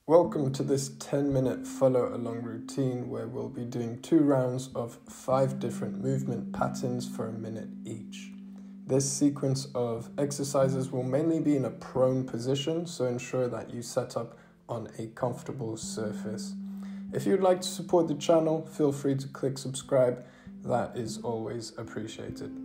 Welcome to this 10-minute follow-along routine where we'll be doing 2 rounds of 5 different movement patterns for a minute each. This sequence of exercises will mainly be in a prone position, so ensure that you set up on a comfortable surface. If you'd like to support the channel, feel free to click subscribe. That is always appreciated.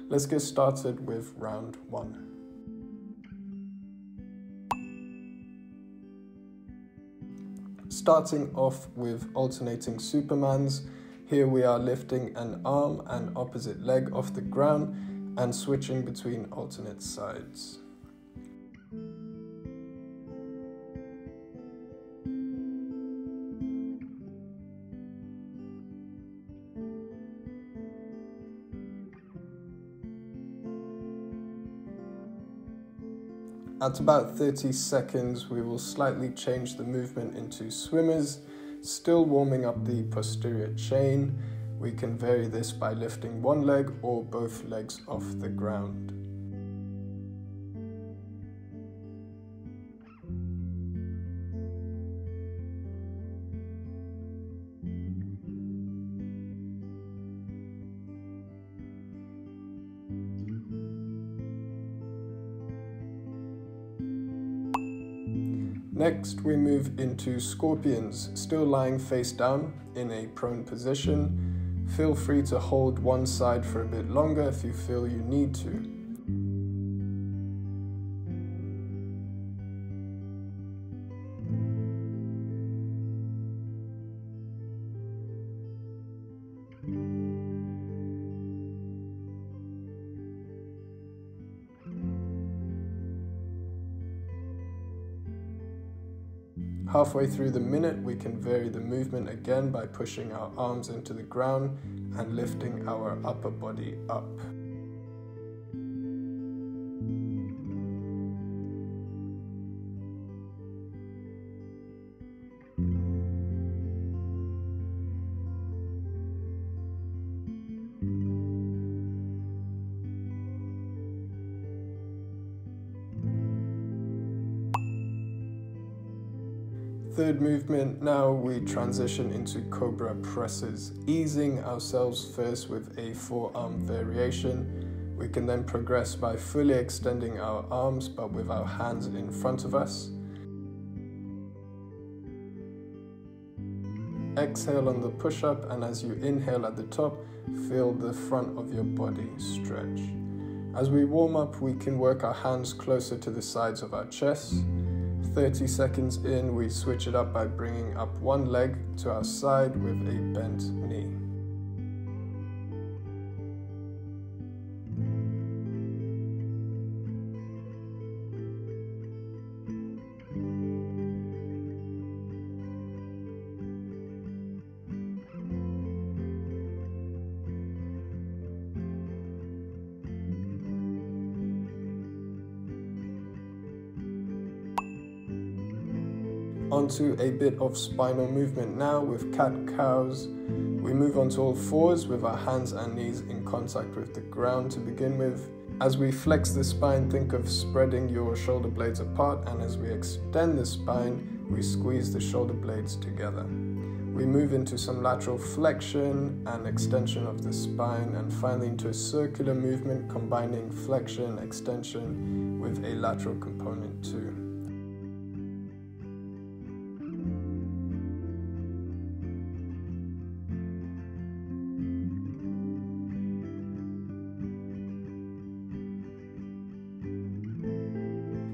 Let's get started with round 1. Starting off with alternating Supermans. Here we are lifting an arm and opposite leg off the ground and switching between alternate sides. At about 30 seconds, we will slightly change the movement into swimmers, still warming up the posterior chain. We can vary this by lifting one leg or both legs off the ground. Next, we move into scorpions, still lying face down in a prone position. Feel free to hold one side for a bit longer if you feel you need to. Halfway through the minute, we can vary the movement again by pushing our arms into the ground and lifting our upper body up. Third movement, now we transition into cobra presses, easing ourselves first with a forearm variation. We can then progress by fully extending our arms but with our hands in front of us. Exhale on the push-up, and as you inhale at the top, feel the front of your body stretch. As we warm up, we can work our hands closer to the sides of our chest. 30 seconds in, we switch it up by bringing up one leg to our side with a bent knee. Onto a bit of spinal movement now with cat-cows. We move onto all fours with our hands and knees in contact with the ground to begin with. As we flex the spine, think of spreading your shoulder blades apart, and as we extend the spine, we squeeze the shoulder blades together. We move into some lateral flexion and extension of the spine, and finally into a circular movement combining flexion, extension with a lateral component too.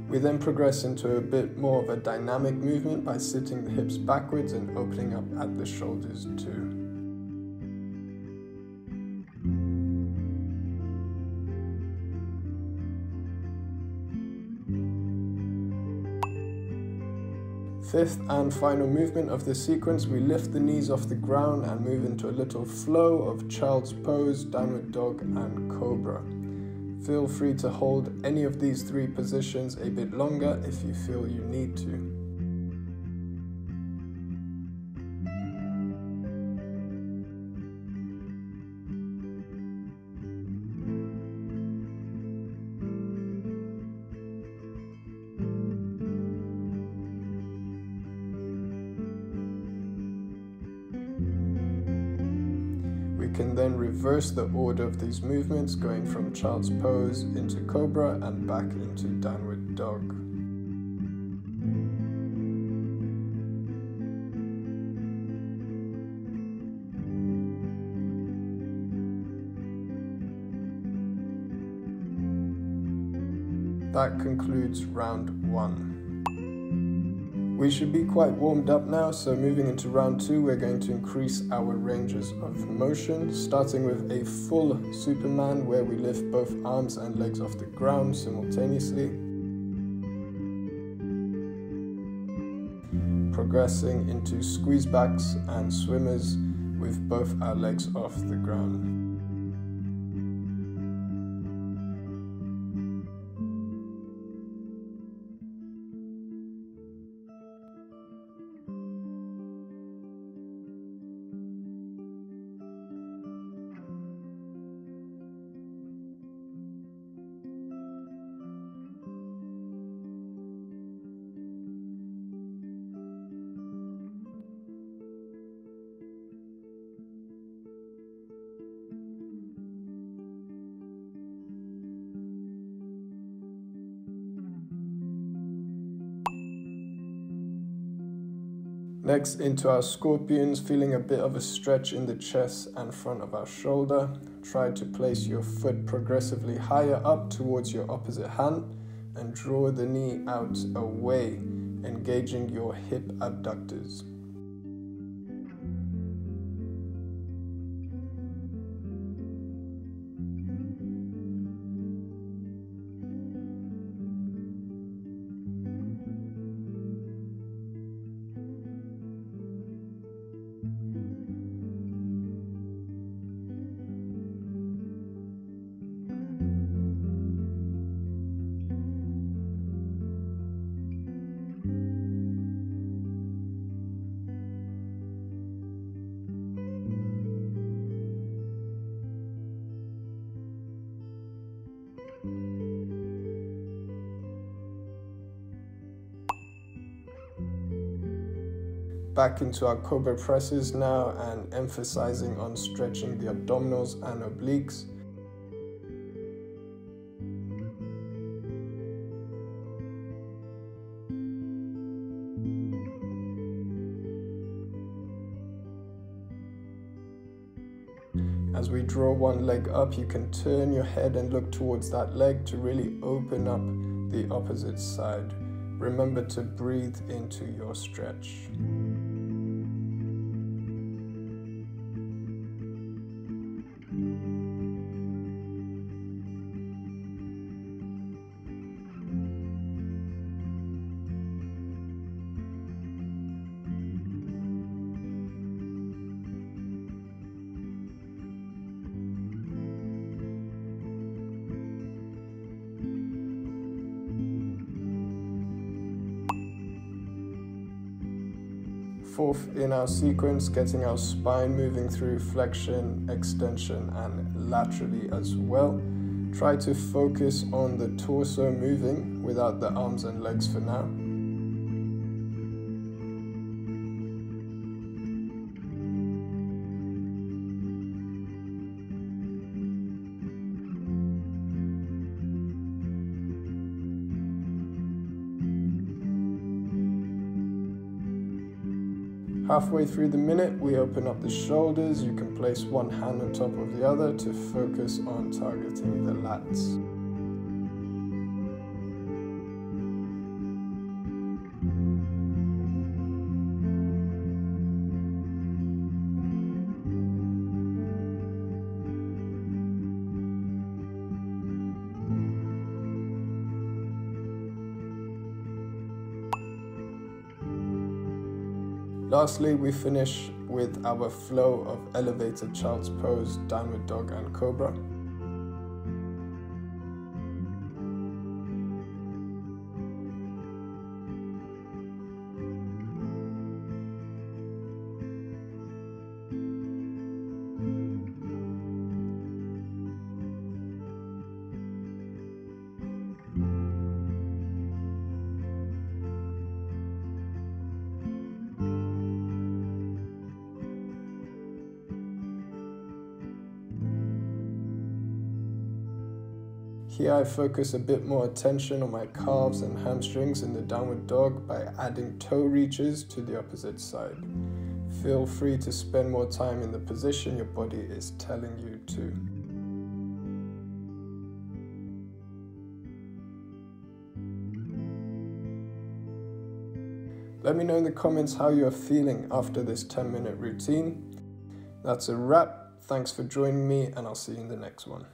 We then progress into a bit more of a dynamic movement by sitting the hips backwards and opening up at the shoulders too. Fifth and final movement of the sequence, we lift the knees off the ground and move into a little flow of child's pose, downward dog and cobra. Feel free to hold any of these 3 positions a bit longer if you feel you need to. can then reverse the order of these movements, going from child's pose into cobra and back into downward dog. That concludes round 1. We should be quite warmed up now, so moving into round 2, we're going to increase our ranges of motion, starting with a full Superman where we lift both arms and legs off the ground simultaneously, progressing into squeeze backs and swimmers with both our legs off the ground. Next, into our scorpions, feeling a bit of a stretch in the chest and front of our shoulder. Try to place your foot progressively higher up towards your opposite hand and draw the knee out away, engaging your hip abductors. Back into our cobra presses now, and emphasizing on stretching the abdominals and obliques. As we draw one leg up, you can turn your head and look towards that leg to really open up the opposite side. Remember to breathe into your stretch. Fourth in our sequence, getting our spine moving through flexion, extension, and laterally as well. Try to focus on the torso moving without the arms and legs for now. Halfway through the minute, we open up the shoulders. You can place one hand on top of the other to focus on targeting the lats. Lastly, we finish with our flow of elevated child's pose, downward dog and cobra. Here I focus a bit more attention on my calves and hamstrings in the downward dog by adding toe reaches to the opposite side. Feel free to spend more time in the position your body is telling you to. Let me know in the comments how you are feeling after this 10-minute routine. That's a wrap. Thanks for joining me, and I'll see you in the next one.